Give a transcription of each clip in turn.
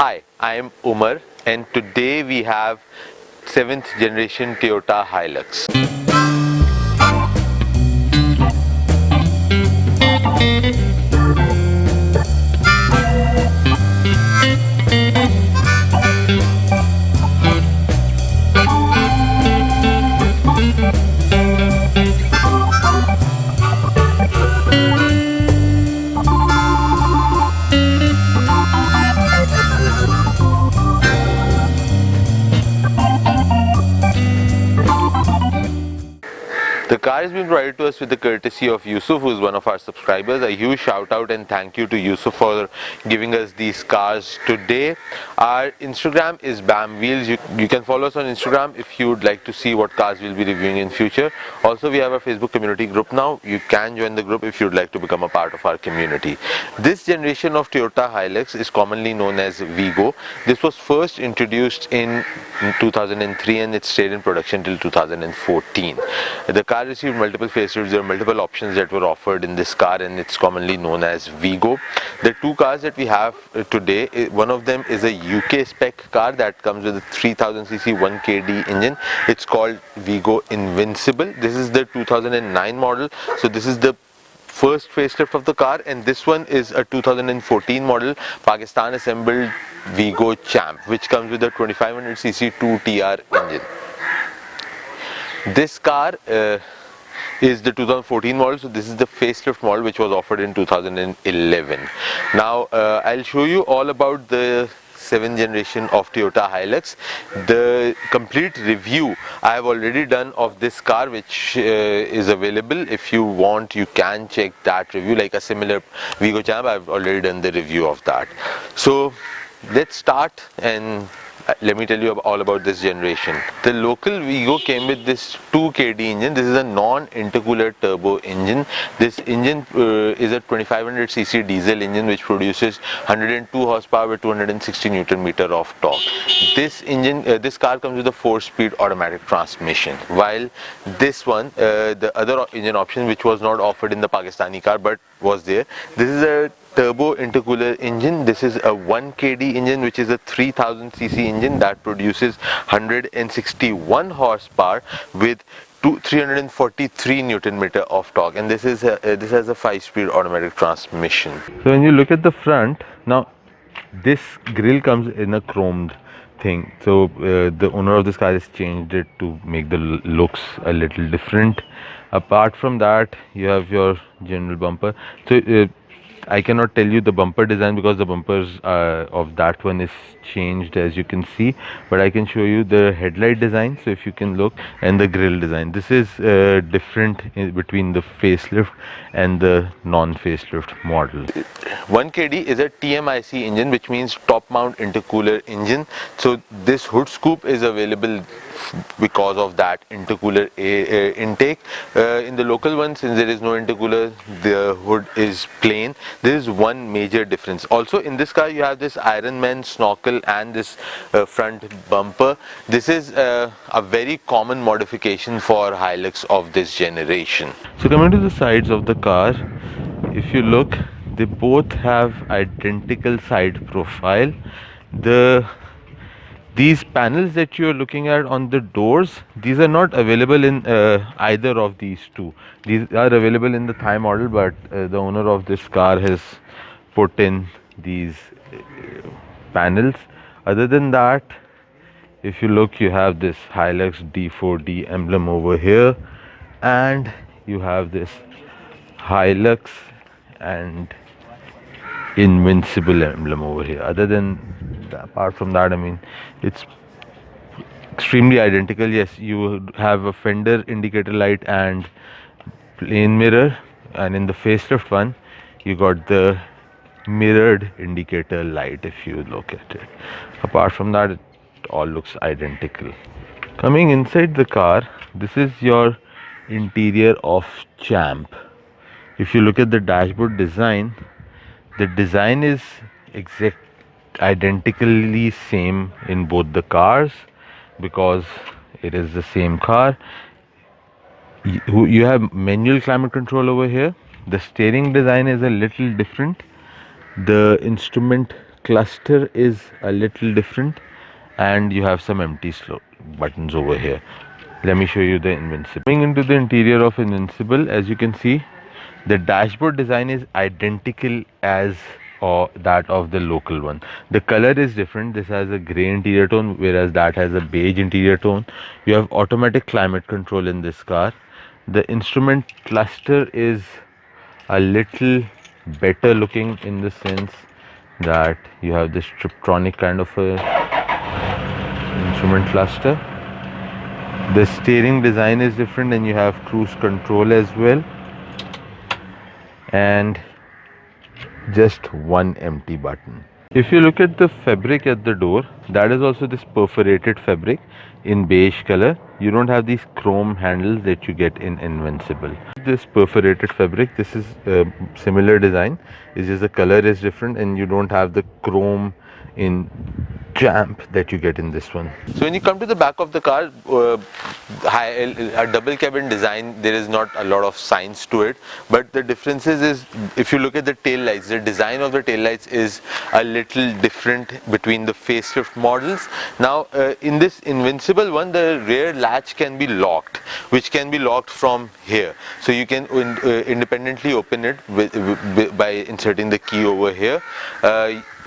Hi, I am Umar and today we have 7th generation Toyota Hilux. The car has been provided to us with the courtesy of Yusuf, who is one of our subscribers. A huge shout out and thank you to Yusuf for giving us these cars today. Our Instagram is Bamwheels. You can follow us on Instagram if you would like to see what cars we'll be reviewing in future. Also, we have a Facebook community group now. You can join the group if you would like to become a part of our community. This generation of Toyota Hilux is commonly known as Vigo. This was first introduced in 2003 and it stayed in production till 2014. The car received multiple facelifts. There are multiple options that were offered in this car and it's commonly known as Vigo. The two cars that we have today, one of them is a UK spec car that comes with a 3000cc 1KD engine. It's called Vigo Invincible. This is the 2009 model. So this is the first facelift of the car, and this one is a 2014 model Pakistan assembled Vigo Champ, which comes with a 2500cc 2TR engine. This car is the 2014 model, so this is the facelift model which was offered in 2011. Now I'll show you all about the 7th generation of Toyota Hilux. The complete review I have already done of this car, which is available. If you want, you can check that review. Like a similar Vigo Champ, I've already done the review of that. So let's start and let me tell you all about this generation. The local Vigo came with this 2KD engine. This is a non-intercooler turbo engine. This engine is a 2500cc diesel engine which produces 102 horsepower with 260 Newton meter of torque. This engine, this car comes with a 4-speed automatic transmission. While this one, the other engine option which was not offered in the Pakistani car but was there, this is a turbo intercooler engine. This is a 1KD engine which is a 3000cc engine that produces 161 horsepower with 343 Newton meter of torque, and this has a 5-speed automatic transmission. So when you look at the front, now this grille comes in a chromed thing, so the owner of this car has changed it to make the looks a little different. Apart from that, you have your general bumper. So I cannot tell you the bumper design because the bumpers of that one is changed, as you can see, but I can show you the headlight design. So if you can look, and the grille design, this is different between the facelift and the non-facelift model. 1KD is a TMIC engine, which means top mount intercooler engine. So this hood scoop is available because of that intercooler intake. In the local one, since there is no intercooler, the hood is plain. There is one major difference. Also in this car you have this Iron Man snorkel and this front bumper. This is a very common modification for Hilux of this generation. So coming to the sides of the car, if you look, they both have identical side profile. These panels that you are looking at on the doors, these are not available in either of these two. These are available in the Thai model, but the owner of this car has put in these panels. Other than that, if you look, you have this Hilux D4D emblem over here, and you have this Hilux and Invincible emblem over here. Apart from that, I mean, it's extremely identical. Yes, you have a fender indicator light and plane mirror, and in the facelift one you got the mirrored indicator light if you look at it. Apart from that, it all looks identical. Coming inside the car, this is your interior of Champ. If you look at the dashboard design, the design is identically same in both the cars because it is the same car. You have manual climate control over here. The steering design is a little different. The instrument cluster is a little different, and you have some empty buttons over here. Let me show you the Invincible. Going into the interior of Invincible, as you can see, the dashboard design is identical as that of the local one. The color is different. This has a grey interior tone, whereas that has a beige interior tone. You have automatic climate control in this car. The instrument cluster is a little better looking in the sense that you have this Triptronic kind of a instrument cluster. The steering design is different, and you have cruise control as well, and just one empty button. If you look at the fabric at the door, that is also this perforated fabric in beige color. You don't have these chrome handles that you get in Invincible. This perforated fabric, this is a similar design, it's just the color is different, and you don't have the chrome in Champ that you get in this one. So when you come to the back of the car, a double cabin design, there is not a lot of science to it, but the differences is, if you look at the tail lights, the design of the tail lights is a little different between the facelift models. Now in this Invincible one, the rear latch can be locked, which can be locked from here, so you can independently open it by inserting the key over here.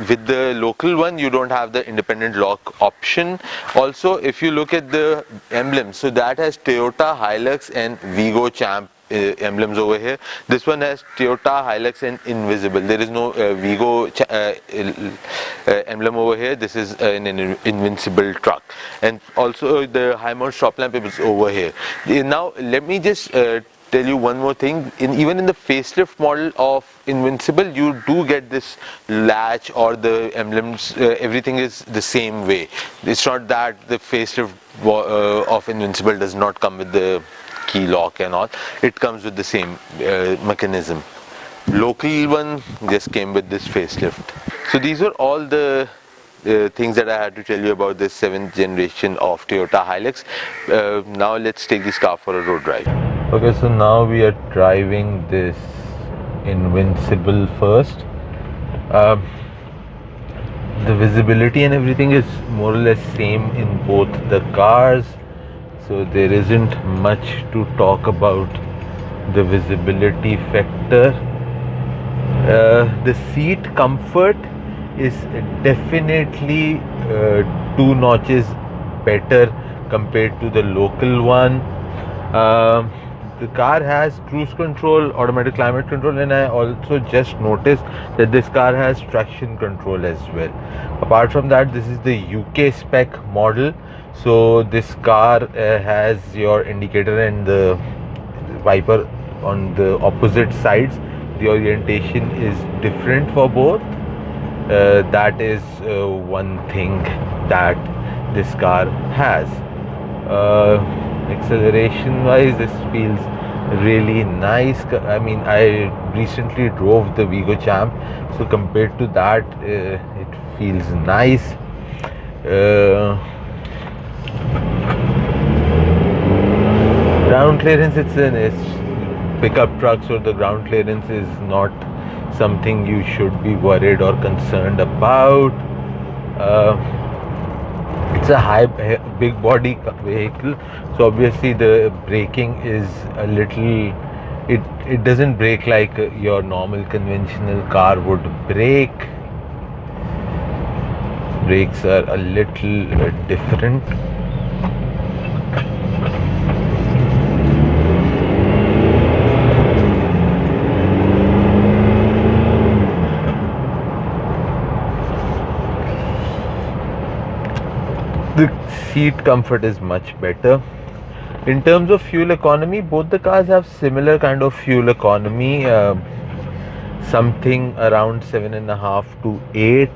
With the local one, you don't have the independent lock option. Also, if you look at the emblems, so that has Toyota Hilux and Vigo Champ emblems over here. This one has Toyota Hilux and Invincible. There is no Vigo emblem over here. This is an Invincible truck, and also the high mount stop lamp is over here. Now let me just tell you one more thing. Even in the facelift model of Invincible, you do get this latch or the emblems, everything is the same way. It's not that the facelift of Invincible does not come with the key lock and all. It comes with the same mechanism. Local one just came with this facelift. So these are all the things that I had to tell you about this 7th generation of Toyota Hilux. Now let's take this car for a road drive. Okay, so now we are driving this Invincible first. The visibility and everything is more or less same in both the cars, so there isn't much to talk about the visibility factor. The seat comfort is definitely 2 notches better compared to the local one. The car has cruise control, automatic climate control, and I also just noticed that this car has traction control as well. Apart from that, this is the UK spec model, so this car has your indicator and the wiper on the opposite sides. The orientation is different for both. That is one thing that this car has. Acceleration wise, this feels really nice. I mean, I recently drove the Vigo Champ, so compared to that, it feels nice. Ground clearance, it's pickup truck, so the ground clearance is not something you should be worried or concerned about. It's a big body vehicle, so obviously the braking is a little, it doesn't brake like your normal conventional car would brake. Brakes are a little different. The seat comfort is much better. In terms of fuel economy, both the cars have similar kind of fuel economy, something around 7.5 to 8.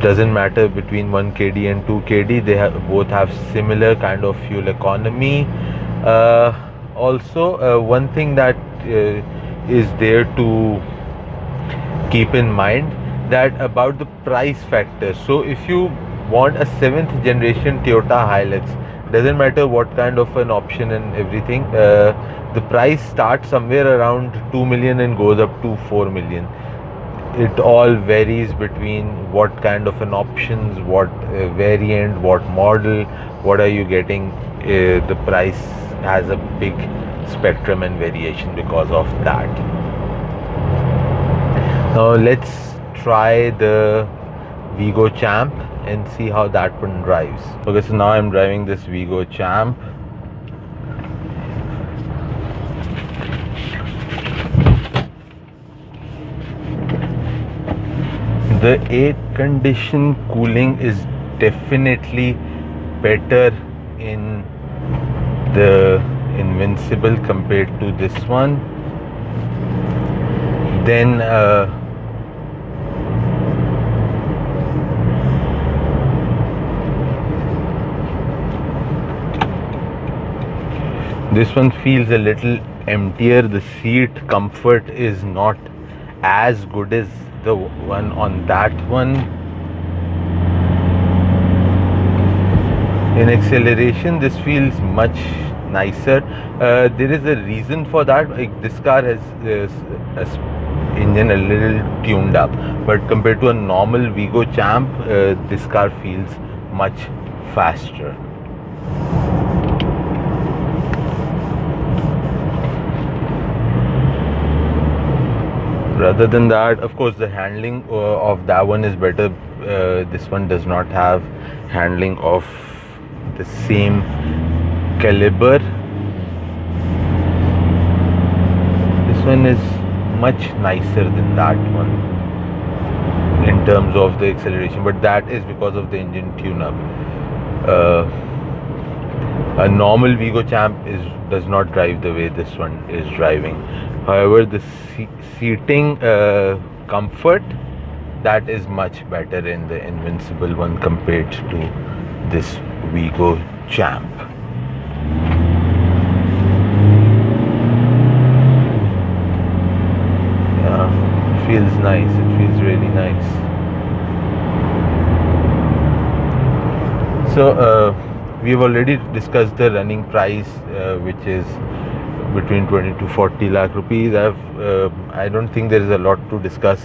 Doesn't matter between 1 kd and 2 kd. They both have similar kind of fuel economy. Also, one thing that is there to keep in mind, that about the price factor. So if you want a 7th generation Toyota Hilux, doesn't matter what kind of an option and everything, the price starts somewhere around 2 million and goes up to 4 million. it all varies between what kind of an options, what variant, what model, what are you getting. The price has a big spectrum and variation because of that. Now let's try the Vigo Champ and see how that one drives. Okay, so now I'm driving this Vigo Champ. The air condition cooling is definitely better in the Invincible compared to this one. Then this one feels a little emptier. The seat comfort is not as good as the one on that one. In acceleration, this feels much nicer. There is a reason for that. Like, this car has a engine a little tuned up, but compared to a normal Vigo Champ, this car feels much faster. Rather than that, of course, the handling of that one is better. This one does not have handling of the same caliber. This one is much nicer than that one in terms of the acceleration, but that is because of the engine tune-up. A normal Vigo Champ does not drive the way this one is driving. However, the seating comfort, that is much better in the Invincible one compared to this Vigo Champ. Yeah, it feels nice. It feels really nice. So we've already discussed the running price, which is between 20 to 40 lakh rupees. I don't think there is a lot to discuss.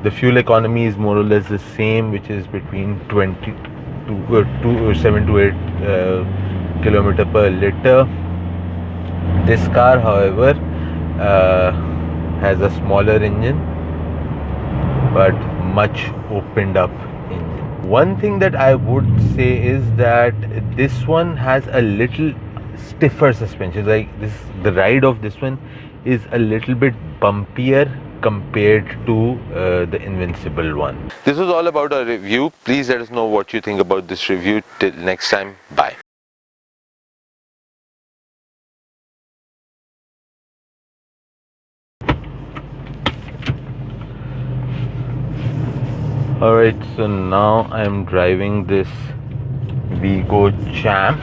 The fuel economy is more or less the same, which is between 20 to 7 to 8 kilometer per liter. This car, however, has a smaller engine but much opened up engine. One thing that I would say is that this one has a little stiffer suspension. Like this, the ride of this one is a little bit bumpier compared to the Invincible one. This was all about our review. Please let us know what you think about this review. Till next time, bye. Alright, so now I am driving this Vigo Champ.